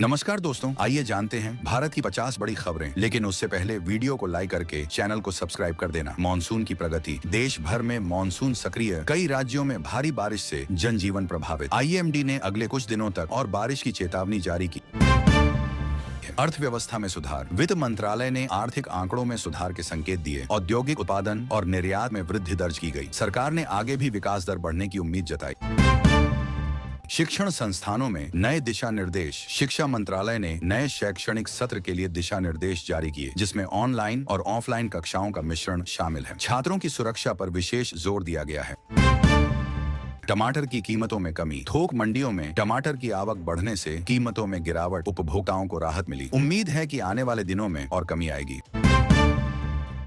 नमस्कार दोस्तों, आइए जानते हैं भारत की 50 बड़ी खबरें। लेकिन उससे पहले वीडियो को लाइक करके चैनल को सब्सक्राइब कर देना। मॉनसून की प्रगति। देश भर में मॉनसून सक्रिय, कई राज्यों में भारी बारिश से जनजीवन प्रभावित। आईएमडी ने अगले कुछ दिनों तक और बारिश की चेतावनी जारी की। अर्थव्यवस्था में सुधार। वित्त मंत्रालय ने आर्थिक आंकड़ों में सुधार के संकेत दिए। औद्योगिक उत्पादन और निर्यात में वृद्धि दर्ज की गई। सरकार ने आगे भी विकास दर बढ़ने की उम्मीद जताई। शिक्षण संस्थानों में नए दिशा निर्देश। शिक्षा मंत्रालय ने नए शैक्षणिक सत्र के लिए दिशा निर्देश जारी किए, जिसमें ऑनलाइन और ऑफलाइन कक्षाओं का मिश्रण शामिल है। छात्रों की सुरक्षा पर विशेष जोर दिया गया है। टमाटर की कीमतों में कमी। थोक मंडियों में टमाटर की आवक बढ़ने से कीमतों में गिरावट। उपभोक्ताओं को राहत मिली। उम्मीद है कि आने वाले दिनों में और कमी आएगी।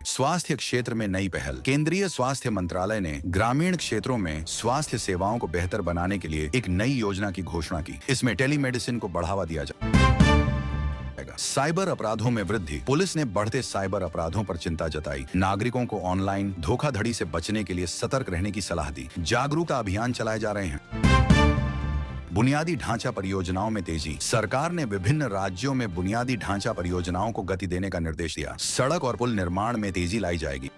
स्वास्थ्य क्षेत्र में नई पहल। केंद्रीय स्वास्थ्य मंत्रालय ने ग्रामीण क्षेत्रों में स्वास्थ्य सेवाओं को बेहतर बनाने के लिए एक नई योजना की घोषणा की। इसमें टेलीमेडिसिन को बढ़ावा दिया जाएगा। साइबर अपराधों में वृद्धि। पुलिस ने बढ़ते साइबर अपराधों पर चिंता जताई। नागरिकों को ऑनलाइन धोखाधड़ी से बचने के लिए सतर्क रहने की सलाह दी। जागरूकता अभियान चलाए जा रहे हैं। बुनियादी ढांचा परियोजनाओं में तेजी। सरकार ने विभिन्न राज्यों में बुनियादी ढांचा परियोजनाओं को गति देने का निर्देश दिया। सड़क और पुल निर्माण में तेजी लाई जाएगी।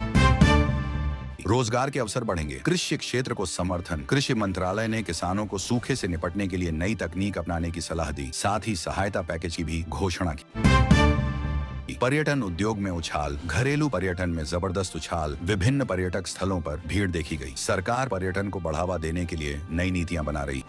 रोजगार के अवसर बढ़ेंगे। कृषि क्षेत्र को समर्थन। कृषि मंत्रालय ने किसानों को सूखे से निपटने के लिए नई तकनीक अपनाने की सलाह दी। साथ ही सहायता पैकेज की भी घोषणा की। पर्यटन उद्योग में उछाल। घरेलू पर्यटन में जबरदस्त उछाल। विभिन्न पर्यटक स्थलों पर भीड़ देखी गई। सरकार पर्यटन को बढ़ावा देने के लिए नई नीतियां बना रही।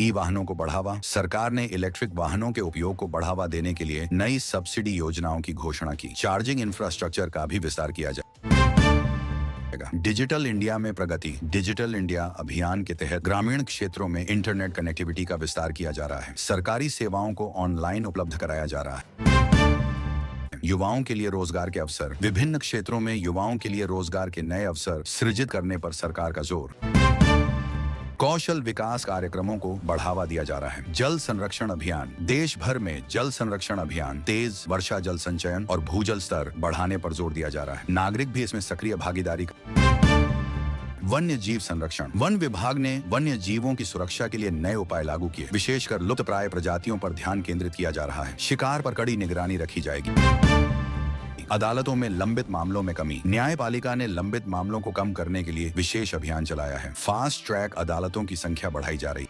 ई वाहनों को बढ़ावा। सरकार ने इलेक्ट्रिक वाहनों के उपयोग को बढ़ावा देने के लिए नई सब्सिडी योजनाओं की घोषणा की। चार्जिंग इंफ्रास्ट्रक्चर का भी विस्तार किया जाएगा। डिजिटल इंडिया में प्रगति। डिजिटल इंडिया अभियान के तहत ग्रामीण क्षेत्रों में इंटरनेट कनेक्टिविटी का विस्तार किया जा रहा है। सरकारी सेवाओं को ऑनलाइन उपलब्ध कराया जा रहा है। युवाओं के लिए रोजगार के अवसर। विभिन्न क्षेत्रों में युवाओं के लिए रोजगार के नए अवसर सृजित करने पर सरकार का जोर। कौशल विकास कार्यक्रमों को बढ़ावा दिया जा रहा है। जल संरक्षण अभियान। देश भर में जल संरक्षण अभियान तेज। वर्षा जल संचयन और भूजल स्तर बढ़ाने पर जोर दिया जा रहा है। नागरिक भी इसमें सक्रिय भागीदारी। वन्य जीव संरक्षण। वन विभाग ने वन्य जीवों की सुरक्षा के लिए नए उपाय लागू किए। विशेषकर लुप्तप्राय प्रजातियों पर ध्यान केंद्रित किया जा रहा है। शिकार पर कड़ी निगरानी रखी जाएगी। अदालतों में लंबित मामलों में कमी। न्यायपालिका ने लंबित मामलों को कम करने के लिए विशेष अभियान चलाया है। फास्ट ट्रैक अदालतों की संख्या बढ़ाई जा रही।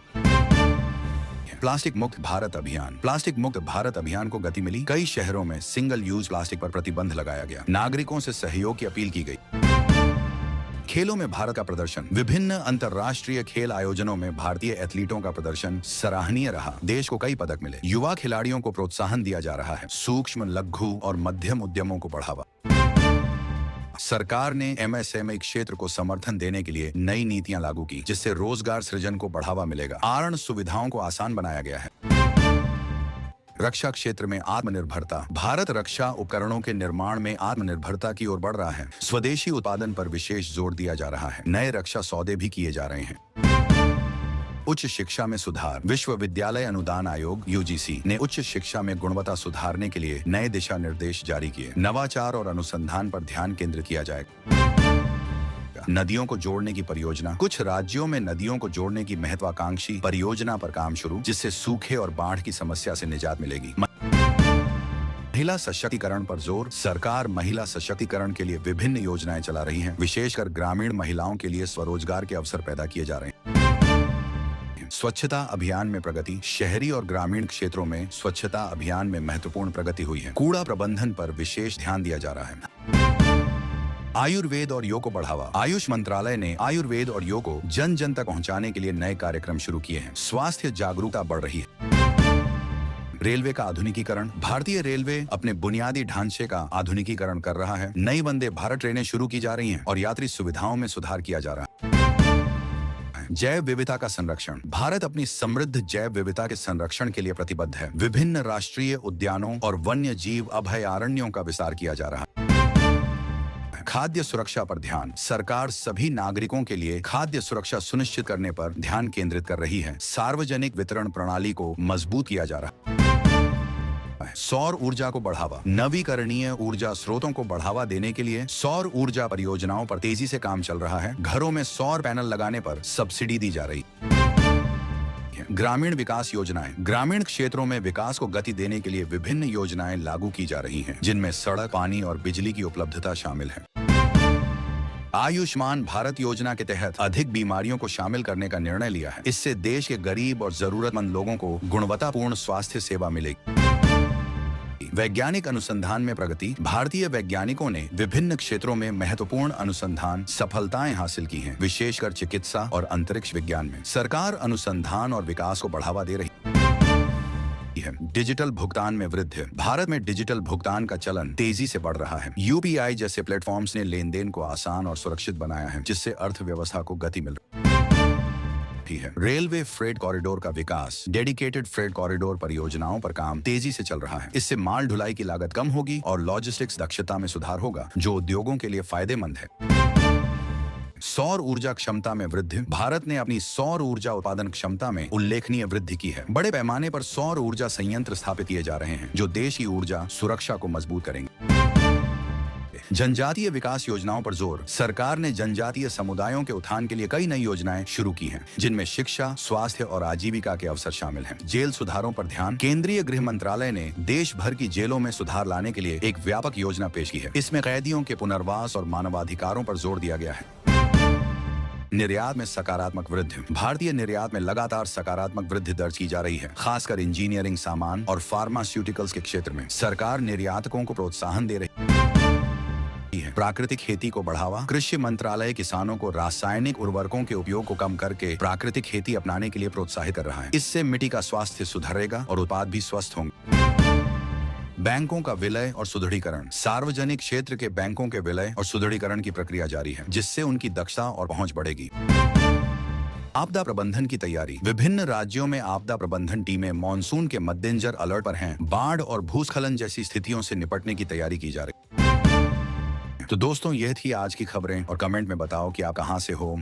प्लास्टिक मुक्त भारत अभियान। प्लास्टिक मुक्त भारत अभियान को गति मिली। कई शहरों में सिंगल यूज प्लास्टिक पर प्रतिबंध लगाया गया। नागरिकों से सहयोग की अपील की गई। खेलों में भारत का प्रदर्शन। विभिन्न अंतर्राष्ट्रीय खेल आयोजनों में भारतीय एथलीटों का प्रदर्शन सराहनीय रहा। देश को कई पदक मिले। युवा खिलाड़ियों को प्रोत्साहन दिया जा रहा है। सूक्ष्म, लघु और मध्यम उद्यमों को बढ़ावा। सरकार ने एमएसएमई क्षेत्र को समर्थन देने के लिए नई नीतियां लागू की, जिससे रोजगार सृजन को बढ़ावा मिलेगा। आवरण सुविधाओं को आसान बनाया गया है। रक्षा क्षेत्र में आत्मनिर्भरता। भारत रक्षा उपकरणों के निर्माण में आत्मनिर्भरता की ओर बढ़ रहा है। स्वदेशी उत्पादन पर विशेष जोर दिया जा रहा है। नए रक्षा सौदे भी किए जा रहे हैं। उच्च शिक्षा में सुधार। विश्वविद्यालय अनुदान आयोग यूजीसी ने उच्च शिक्षा में गुणवत्ता सुधारने के लिए नए दिशा निर्देश जारी किए। नवाचार और अनुसंधान पर ध्यान केंद्रित किया जाएगा। नदियों को जोड़ने की परियोजना। कुछ राज्यों में नदियों को जोड़ने की महत्वाकांक्षी परियोजना पर काम शुरू, जिससे सूखे और बाढ़ की समस्या से निजात मिलेगी। महिला सशक्तिकरण पर जोर। सरकार महिला सशक्तिकरण के लिए विभिन्न योजनाएं चला रही है। विशेषकर ग्रामीण महिलाओं के लिए स्वरोजगार के अवसर पैदा किए जा रहे हैं। स्वच्छता अभियान में प्रगति। शहरी और ग्रामीण क्षेत्रों में स्वच्छता अभियान में महत्वपूर्ण प्रगति हुई है। कूड़ा प्रबंधन पर विशेष ध्यान दिया जा रहा है। आयुर्वेद और योग को बढ़ावा। आयुष मंत्रालय ने आयुर्वेद और योग को जन जन तक पहुंचाने के लिए नए कार्यक्रम शुरू किए हैं। स्वास्थ्य जागरूकता बढ़ रही है। रेलवे का आधुनिकीकरण। भारतीय रेलवे अपने बुनियादी ढांचे का आधुनिकीकरण कर रहा है। नई वंदे भारत ट्रेनें शुरू की जा रही हैं और यात्री सुविधाओं में सुधार किया जा रहा है। जैव विविधता का संरक्षण। भारत अपनी समृद्ध जैव विविधता के संरक्षण के लिए प्रतिबद्ध है। विभिन्न राष्ट्रीय उद्यानों और वन्य जीव अभयारण्यों का विस्तार किया जा रहा है। खाद्य सुरक्षा पर ध्यान। सरकार सभी नागरिकों के लिए खाद्य सुरक्षा सुनिश्चित करने पर ध्यान केंद्रित कर रही है। सार्वजनिक वितरण प्रणाली को मजबूत किया जा रहा है। सौर ऊर्जा को बढ़ावा। नवीकरणीय ऊर्जा स्रोतों को बढ़ावा देने के लिए सौर ऊर्जा परियोजनाओं पर तेजी से काम चल रहा है। घरों में सौर पैनल लगाने पर सब्सिडी दी जा रही है। हैं। ग्रामीण विकास योजनाएं। ग्रामीण क्षेत्रों में विकास को गति देने के लिए विभिन्न योजनाएं लागू की जा रही हैं, जिनमें सड़क, पानी और बिजली की उपलब्धता शामिल है। आयुष्मान भारत योजना के तहत अधिक बीमारियों को शामिल करने का निर्णय लिया है। इससे देश के गरीब और जरूरतमंद लोगों को गुणवत्तापूर्ण स्वास्थ्य सेवा मिलेगी। वैज्ञानिक अनुसंधान में प्रगति। भारतीय वैज्ञानिकों ने विभिन्न क्षेत्रों में महत्वपूर्ण अनुसंधान सफलताएं हासिल की हैं, विशेषकर चिकित्सा और अंतरिक्ष विज्ञान में। सरकार अनुसंधान और विकास को बढ़ावा दे रही है। डिजिटल भुगतान में वृद्धि। भारत में डिजिटल भुगतान का चलन तेजी से बढ़ रहा है। यूपीआई जैसे प्लेटफॉर्म्स ने लेन देन को आसान और सुरक्षित बनाया है, जिससे अर्थव्यवस्था को गति मिल रही है। रेलवे फ्रेट कॉरिडोर का विकास। डेडिकेटेड फ्रेट कॉरिडोर परियोजनाओं पर काम तेजी से चल रहा है। इससे माल ढुलाई की लागत कम होगी और लॉजिस्टिक्स दक्षता में सुधार होगा, जो उद्योगों के लिए फायदेमंद है। सौर ऊर्जा क्षमता में वृद्धि। भारत ने अपनी सौर ऊर्जा उत्पादन क्षमता में उल्लेखनीय वृद्धि की है। बड़े पैमाने पर सौर ऊर्जा संयंत्र स्थापित किए जा रहे हैं, जो देश की ऊर्जा सुरक्षा को मजबूत करेंगे। जनजातीय विकास योजनाओं पर जोर। सरकार ने जनजातीय समुदायों के उत्थान के लिए कई नई योजनाएं शुरू की हैं, जिनमें शिक्षा, स्वास्थ्य और आजीविका के अवसर शामिल हैं। जेल सुधारों पर ध्यान। केंद्रीय गृह मंत्रालय ने देश भर की जेलों में सुधार लाने के लिए एक व्यापक योजना पेश की है। इसमें कैदियों के पुनर्वास और मानवाधिकारों पर जोर दिया गया है। निर्यात में सकारात्मक वृद्धि। भारतीय निर्यात में लगातार सकारात्मक वृद्धि दर्ज की जा रही है, खासकर इंजीनियरिंग सामान और फार्मास्यूटिकल्स के क्षेत्र में। सरकार निर्यातकों को प्रोत्साहन दे रही है। प्राकृतिक खेती को बढ़ावा। कृषि मंत्रालय किसानों को रासायनिक उर्वरकों के उपयोग को कम करके प्राकृतिक खेती अपनाने के लिए प्रोत्साहित कर रहा है। इससे मिट्टी का स्वास्थ्य सुधरेगा और उत्पाद भी स्वस्थ होंगे। बैंकों का विलय और सुदृढ़ीकरण। सार्वजनिक क्षेत्र के बैंकों के विलय और सुदृढ़ीकरण की प्रक्रिया जारी है, जिससे उनकी दक्षता और पहुंच बढ़ेगी। आपदा प्रबंधन की तैयारी। विभिन्न राज्यों में आपदा प्रबंधन टीमें मॉनसून के मद्देनजर अलर्ट पर हैं। बाढ़ और भूस्खलन जैसी स्थितियों से निपटने की तैयारी की जा रही है। तो दोस्तों, यह थी आज की खबरें और कमेंट में बताओ कि आप कहां से हो,